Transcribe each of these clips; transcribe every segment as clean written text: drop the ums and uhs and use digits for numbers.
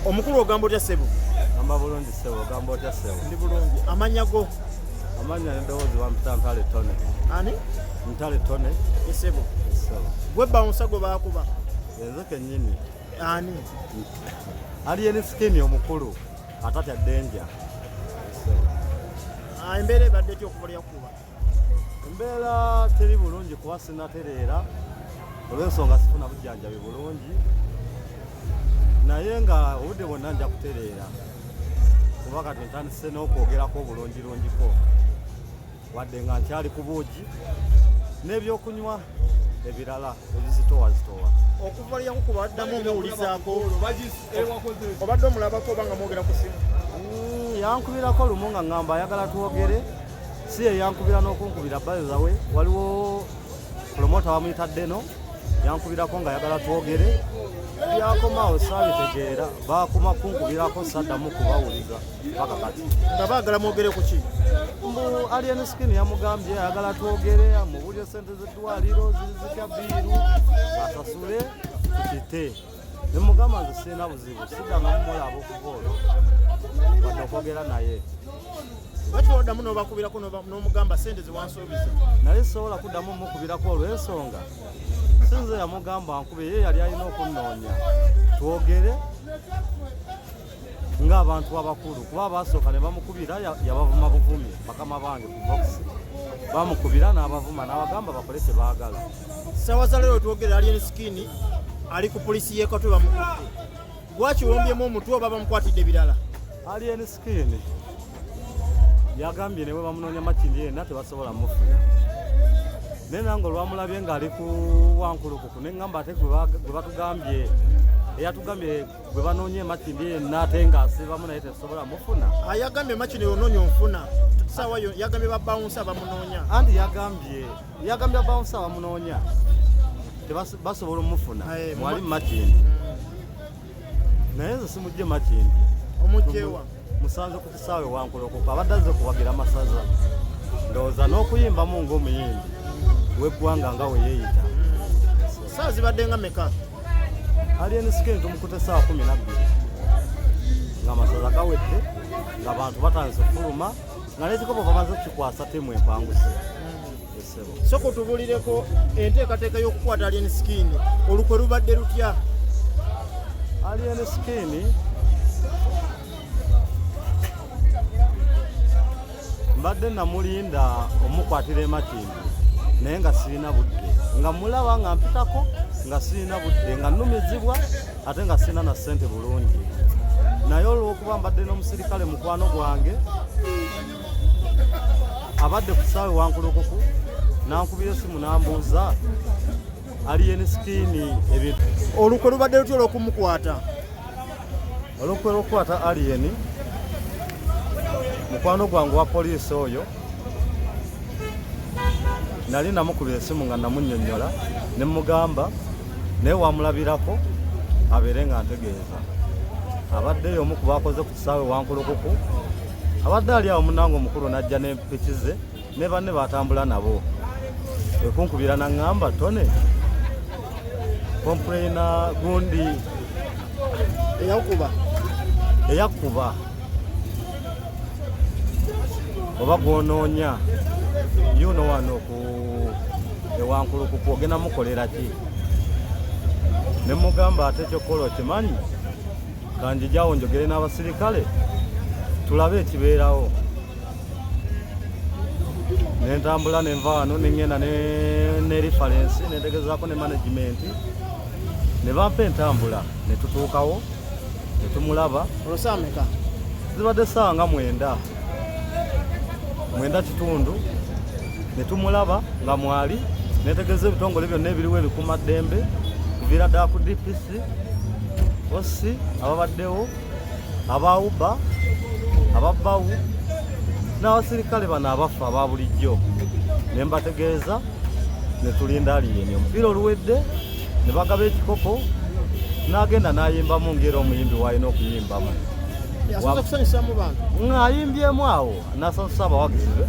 Omukulu ogamba otya ssebo? Amba bulungi ssebo, ogamba otya ssebo? Ndi bulungi. Amannya go? Amannya n'eddoboozi bampita Ntale Tone. Ani? Ntale Tone. Ssebo. Ssebo. Gwe bawunsa gwe baakuba? Enze kennyini. Ani? Alien Skin omukulu atatya Denja. Embeera ebadde etya okuva lyakuba? Embeera teri bulungi kuba sinnatereera olw'ensonga sifuna bujjanjabi bulungi, naye nga obudde bwonna nja kutereera kuba kati ntandise n'okwogerako obulungirungiko wadde nga nkyali ku buugi n'ebyokunywa ebirala ebizitowazitowa. Okuva lyakukuba addamu omuwulizaako obadde omulabako oba nga mwogera ku simu? Yankubirako lumu nga ngamba ayagala twogere, si ye yankubira n'okunkubira baza we. Waliwo promota bamuyita Deno yankubirako nga ayagala twogere, byakomaawo saabitegeera baakuma kunkubirako saddamu kubawuliza paka kati. Nga baagala mwogere ku ki? Mbu Alien Skin yamugambye ayagala twogere, amubulye sente z'eddwaliro zizika biiru asasule tukite. Ne mugamba nze sirina buzibu, siddanga mumulaba okuva olwo wadde okwogera naye. Lwaki oddamu n'obakubirako n'omugamba sente ze wansuubiza? Naye sobola kuddamu mukubirako olw'ensonga sinze yamugamba nkube, ye yali alina okunnoonya twogere ng'abantu abakulu, kuba abasooka ne bamukubira yabavuma buvumi bakama bange ku boxi, bamukubira n'abavuma n'abagamba bakole kye baagala. Ssaawa za leero twogere Alien Skin ali ku poliisi y'e Katwe bamukutte. Gwakiwombyemu omutwe oba bamukwatidde birala? Alien Skin yagambye ne bwe bamunoonya makindi yenna tebasobola mufuna, naye nange olwamulabye ng'ali ku wankulukuku ne ŋŋamba ate gwe batugambye eyatugambye gwe banoonye makindi yenna ate ng'asiibamu naye tetusobola mufuna. Yagambye makindi onoonya onfuna, ssaawa yo yagambye babawunsa bamunoonya. Andi yagambye babawunsa bamunoonya tebasobola omufuna mwali makindi, naye nze simujje makindi. Omugyewa musanze ku kisaawe wankulukuku abadde azze kuwagira masaza, ndowooza n'okuyimbamu ng'omuyimbi w'eggwanga nga we yeeyita. Saa zibadde nga meka? Alien Skin tumukute saa 12 nga amasaza gawedde ng'abantu batandise okufuluma nga n'ekikopo bamaze kukikwasa temu empanguse. So kutubulireko enteekateeka y'okukwata Alien Skin olukwe lubadde lutya? Alien Skin mbadde namulinda omukwatira emakindi naye nga sirina budde, nga mulaba nga mpitako nga sirina budde, nga nnumizibwa ate nga sirina na ssente bulungi. Naye olw'okuba mbadde n'omusirikale mukwano gwange abadde ku kisaawe wankulukuku nankubira essimu n'ambuuza Alien Skin ebintu. Olukwe lubadde lutya olw'okumukwata? Olukwe lw'okukwata Alien mukwano gwange wa poliisi oyo nali namukubira essimu nga namunnyonnyola ne mugamba naye wamulabirako abeere nga ntegeeza. Abaddeyo omu ku baakoze ku kisaawe wankulukuku abadde ali awo munnange omukulu n'ajja n'empiki ze ne banne batambula nabo ekunkubira naŋŋamba Tone kompuleyina gundi eyakkuba oba gw'onoonya yuno wano ku ewankulukuku ogenda mukolera ki? Ne mugamba ate ekyokukola okimanyi kanjijjawo njogere n'abasirikale tulabe ekibeerawo. Nentambula nenva wano nengenda ne reference nentegezaako ne management ne bampa entambula ne tutuukawo ne tumulaba. Olusaameka zibadde ssaawa nga 9 kitundu ne tumulaba nga mwali netegeeza ebitongole byonna ebiriwo ebikuumaddembe kuviira ddala ku DPC osi ababaddewo abawuba ababbawu n'abasirikale bano abafa aba bulijjo ne mbategeeza ne tulinda Alien. Omupiira oluwedde ne bagaba ekikopo n'agenda n'ayimbamu ng'era omuyimbi w'alina okuyimbamu. Yasoza kusanyusa mu bantu ng'ayimbyemu awo n'asanyusa abawagizi be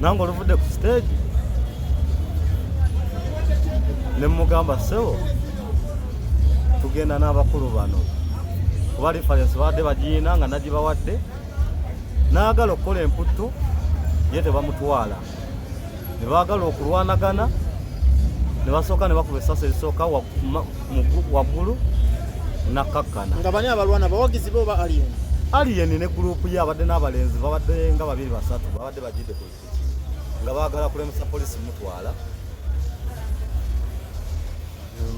nange oluvudde ku stage ne mugamba ssebo tugenda n'abakulu bano kuba reference badde bagiina nga nagibawadde n'agala okukola emputtu ye tebamutwala ne baagala okulwanagana ne basooka ne bakuba essasi erisooka waggulu nakkakkana. Nga bani abalwana bawagizi bo ba Alien ne gurupu ye abadde n'abalenzi babadde nga 2-3 babadde bagidde ku pikipiki nga baagala kulemesa polisi mutwala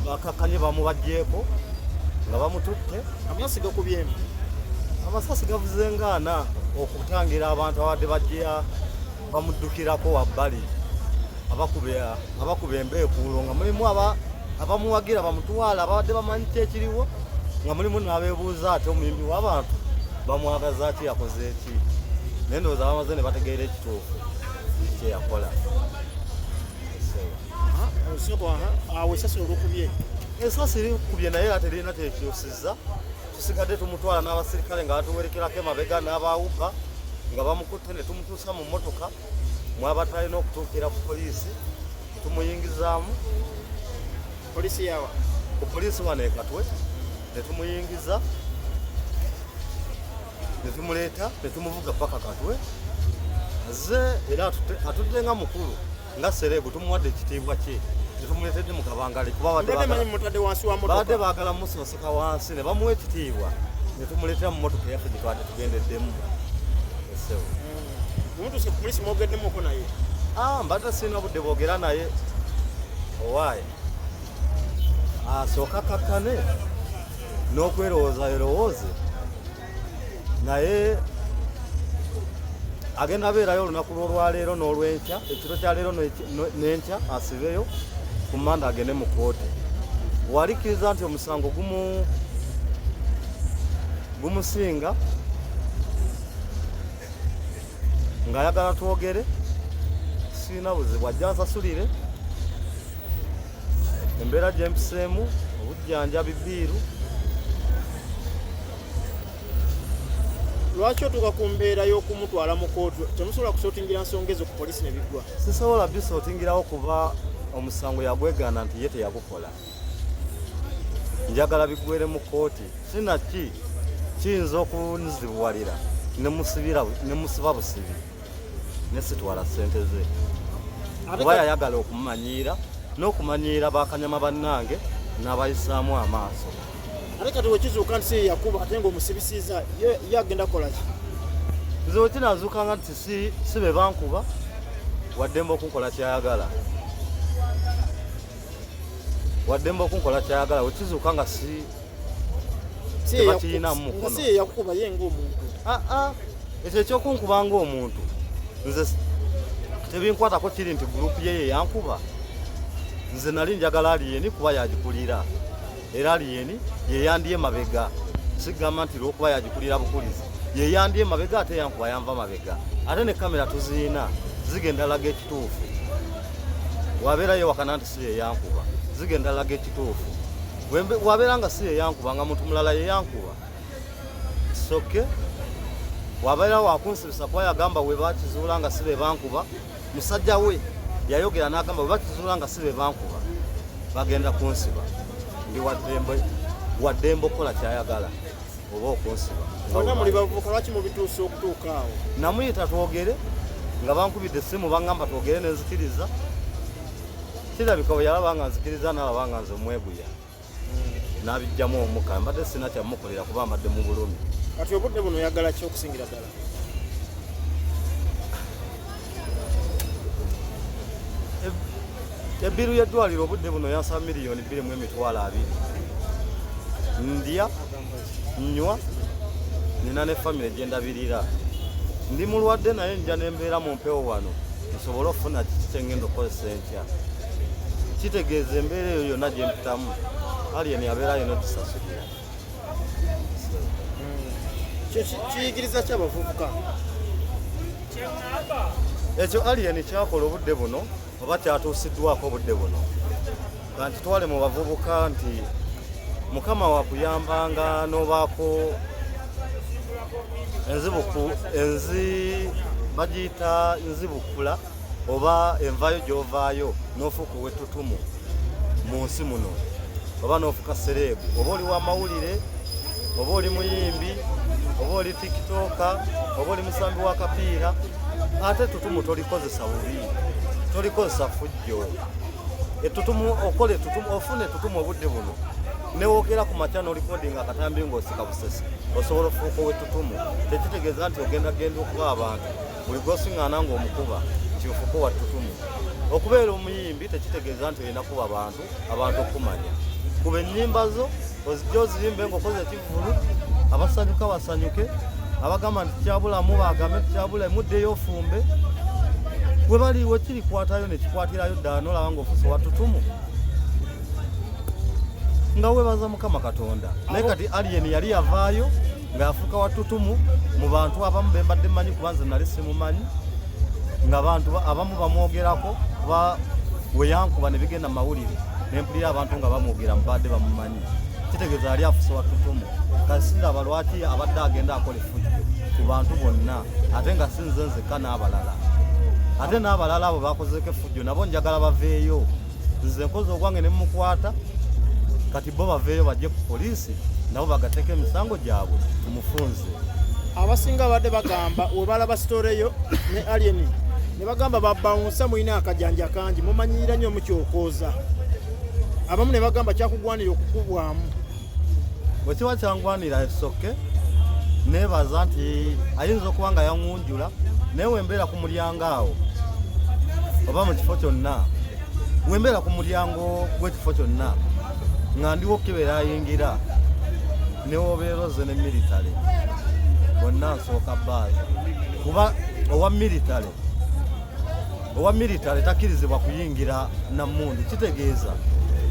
bakakkanye bamubajjeeko nga bamututte. Amasasi gakubyemu, amasasi gavuze ngaana okutangira abantu abadde bajja bamuddukirako wabbali abakuba embeekuulo nga mulimu abamuwagira bamutwala abadde bamanyi kyekiriwo nga mulimu n'abeebuuza ate omuyimbi w'abantu bamwagaza ki yakoze eki naye ndowooza bamaze ne bategeera ekituufu kyeyakola. awo esasi olukubye esasi likubye naye ate lirina kyekyusiza tusigadde tumutwala n'abasirikale nga batuwerekerako emabega n'abaawuka nga bamukutte ne tumutuusa mu mmotoka mwaba talina okutuukira ku poliisi tumuyingizaamu polisi yawa ku poliisi wano ekatwe ne tumuyingiza ne tumuleeta ne tumuvuga paka katwe aze era atudde nga mukulu nga serebu tumuwadde ekitiibwa kye netumuleetedde mu kabangale kuba badde baagala musooseka wansi ne bamuwa ekitiibwa ne tumuleetera mu mmotoka yaffe gye twadde tugendeddemu. Omuntu ku polisi mwogeddemukko naye? Mbadde sirina budde boogera naye owaaye asooka kakkane n'okwerowooza erowooze naye agenda abeerayo olunaku lw'olwaleero n'olwenkya ekiro kya leero n'enkya asibeyo ku Manda agende mu kooti. Walikkiriza nti omusango gumusinga ng'ayagala twogere sirina buzibu ajja ansasulire embeera gye mpiseemu obujjanjabi bbiiru. Lwaki otuuka ku mbeera y'okumutwala mu kooti temusobola kusootingira nsonga ezo ku polisi ne biggwa? Sisobola bisootingirawo kuba omusango yagwegaana nti ye teyagukola. Njagala biggwere mu kooti sinaki kiyinza okunzibuwalira ne musiba busibi ne situwala ssente ze kuba yayagala okumumanyiira n'okumanyiira bakanyama bannange n'abayisaamu amaaso. Ate kati wekizuuka nti si yakuba ate ng'omusibisiiza ye agenda kukola ki? Nze wekinazuukanga nti si be bankuba waddemba okunkola kyayagala wekizuuka nga tebakiyinamu mukono. Si yakuba ye ng'omuntu. Ekyo ekyokunkuba ng'omuntu nze tebinkwatako kiri nti gurupu ye yankuba. Nze nali njagala aliyeni kuba yagikulira era aliyeni yeyandye mabega sigamba nti lwokuba yagikulira bukulizi yeyandye mabega ate yankuba yanva mabega ate ne kamera tuziina zigenda laga ekituufu wabeera yewakana nti si yeyankuba zigenda laga ekituufu wabeera nga si yeyankuba nga muntu mulala yeyankuba soke wabeera wakunsibisa kuba yagamba we bakizuula nga si be bankuba musajja we yayogera n'agamba we bakizuula nga si be bankuba bagenda kunsiba ndi waddembe okukola kyayagala oba okunsiba. Bonna muli bavubuka lwaki mubituusa okutuuka awo? Namuyita twogere nga bankubidde essimu bangamba twogere ne nzikiriza. Kirabika bwe yalaba nga nzikiriza n'alaba nga nze mweguya n'abijjamu omukka mbadde sina kyamukolera kuba mbadde mu bulumi. Kati obudde buno oyagala ki okusingira ddala? Ebbiru y'eddwaliro obudde buno yansaba $2,200,000. Ndya, nnywa, nina ne famire gye ndabirira. Ndi mulwadde naye nja nembeera mu mpewo wano nsobole okufuna kiki kye ngenda okukozesa enkya. Kitegeeza embeera eyo yonna gye mpitamu aliyeni abeera yonna tusasulira. Kiyigiriza ki abavubuka? Ekyo aliyeni kyakola obudde buno oba kyatuusiddwako obudde buno kanti twale mu bavubuka nti Mukama wakuyambanga n'obaako bagiyita nzibukula oba envayo gy'ovaayo n'ofuuka ow'ettutumu mu nsi muno oba n'ofuka sereebu, oba oli wa mawulire, oba oli muyimbi, oba oli tikitoka, oba oli musambi wa kapiira, ate ettutumu tolikozesa bubi, tolikozesa fujjo. Ettutumu okole ettutumu, ofune ettutumu obudde buno newookera ku makya n'olikodinga akatambi ng'osika busesi, osobola ofuuka ow'ettutumu. Tekitegeeza nti ogenda okuba abantu buli gw'osiŋŋaana ng'omukuba kifuuka wa ttutumu. Okubeera omuyimbi tekitegeeza nti olina kuba abantu okumanya. Kuba ennyimba zo ozijja oziyimbe ng'okoze ekivvulu, abasanyuka basanyuke, abagamba nti kyabulamu bagambe kyabula muddeyo ofumbe. Bwe baliiwo kirikwatayo ne kikwatirayo ddala n'olaba ng'ofuuse wa ttutumu nga weebaza Mukama Katonda. Naye kati Alien yali yavaayo nga yafuuka wa ttutumu mu bantu abamu be mbadde mmanyi kuba nze nali simumanyi, nga abantu abamu bamwogerako kuba we yankuba ne bigenda mu mawulire ne mpulira abantu nga bamwogera mbadde bamumanyi. Kitegeeza yali afuuse wa ttutumu. Kati siraba lwaki abadde agenda akola effujjo ku bantu bonna ate nga si nze nzekka n'abalala. Ate n'abalala abo bakozeko effujjo nabo njagala baveeyo. Nze nkoze ogwange ne mmukwata, kati bo baveeyo bajje ku poliisi nabo bagateeka emisango gyabwe tumufunze. Abasinga badde bagamba we balaba sitoreyo ne Alien ne bagamba babawunsa mulina akajanja kangi mumanyira nnyo mukyokooza. Abamu ne bagamba kyakugwanira okukubwamu. Bwe kiba kyangwanira esoke neebaza nti ayinza okuba nga yaŋŋunjula, naye wembeera ku mulyango awo oba mu kifo kyonna, wembeera ku mulyango gw'ekifo kyonna nga ndiwo okukebera ayingira newobeera oze ne militale bonna nsooka bbaazi. Kuba owa militale takkirizibwa kuyingira na mmundu. Kitegeeza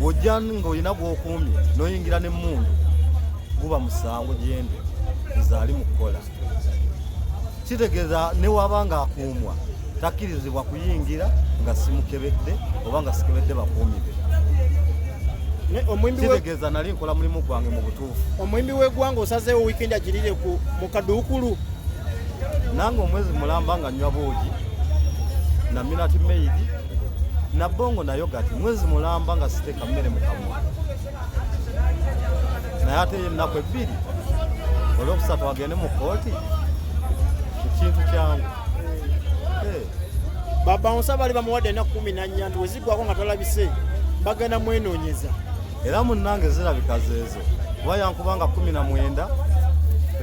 ojja ng'olina gw'okuumye n'oyingira n'emmundu guba musango gyendi nzaali mu kukola. Kitegeeza ne waba nga akuumwa takkirizibwa kuyingira nga simukebedde oba nga sikebedde bakuumi be. Kitegeeza nali nkola mulimu gwange mu butuufu. Omuyimbi w'eggwanga osazeewo wiikendi agirire mu kaduukulu. Nange omwezi mulamba nga nnywa boogi na Minati Maid na Bongo na yogati, mwezi mulamba nga siteeka mmere mu kamwa. Naye ate ennaku ebbiri olwokusatu agende mu kooti ekintu kyangu. Babawunsa bali bamuwadde ennaku 14 nti weziggwako nga talabise bagenda mwenoonyeza. Era munnange zirabika zeezo kuba yankubanga 19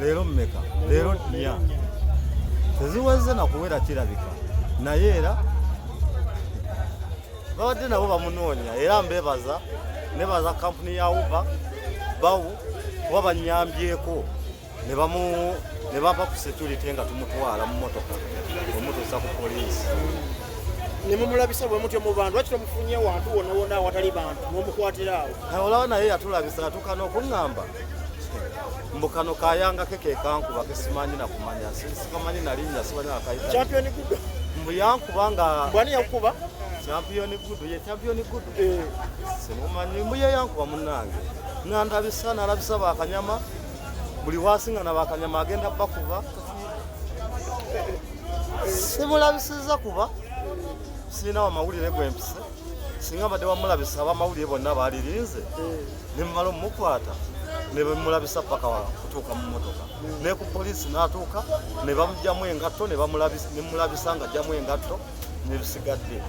leero mmeka, leero 4 teziweze nakuwera kirabika. Naye era babadde nabo bamunoonya era mbebaza nebaza kampuni ya Uber bawu kuba banyambyeko ne bava ku security nga tumutwala mu motoka omutuusa ku poliisi. Ne mumulabisa bwe mutyo mu bantu lwaki tomufunye wantu wonna wonna awatali bantu n'omukwatira awo. Olaba naye yatulabisa atukana okuŋŋamba mbu kano kayangake ke kankuba kesimanyi nakumanya sikamanyi nalinnya simanyi akayita Champion Gudu mbu yankuba nga bwani yakuba Champion Gudu ye Champion Gudu simumanyi mbu ye yankuba munnange nga ndabisa nalabisa bakanyama buli wasinga bakanyama agenda bakuba simulabisiza kuba sirina wamawulire gwempise singa badde wamulabisa abamawulire bonna baalirinze ne mumala omukwata ne bamulabisa paka kutuuka mu motoka ne ku poliisi n'atuuka ne bamugyamu engatto ne mulabisa nga ajjamu engatto ne bisigadde.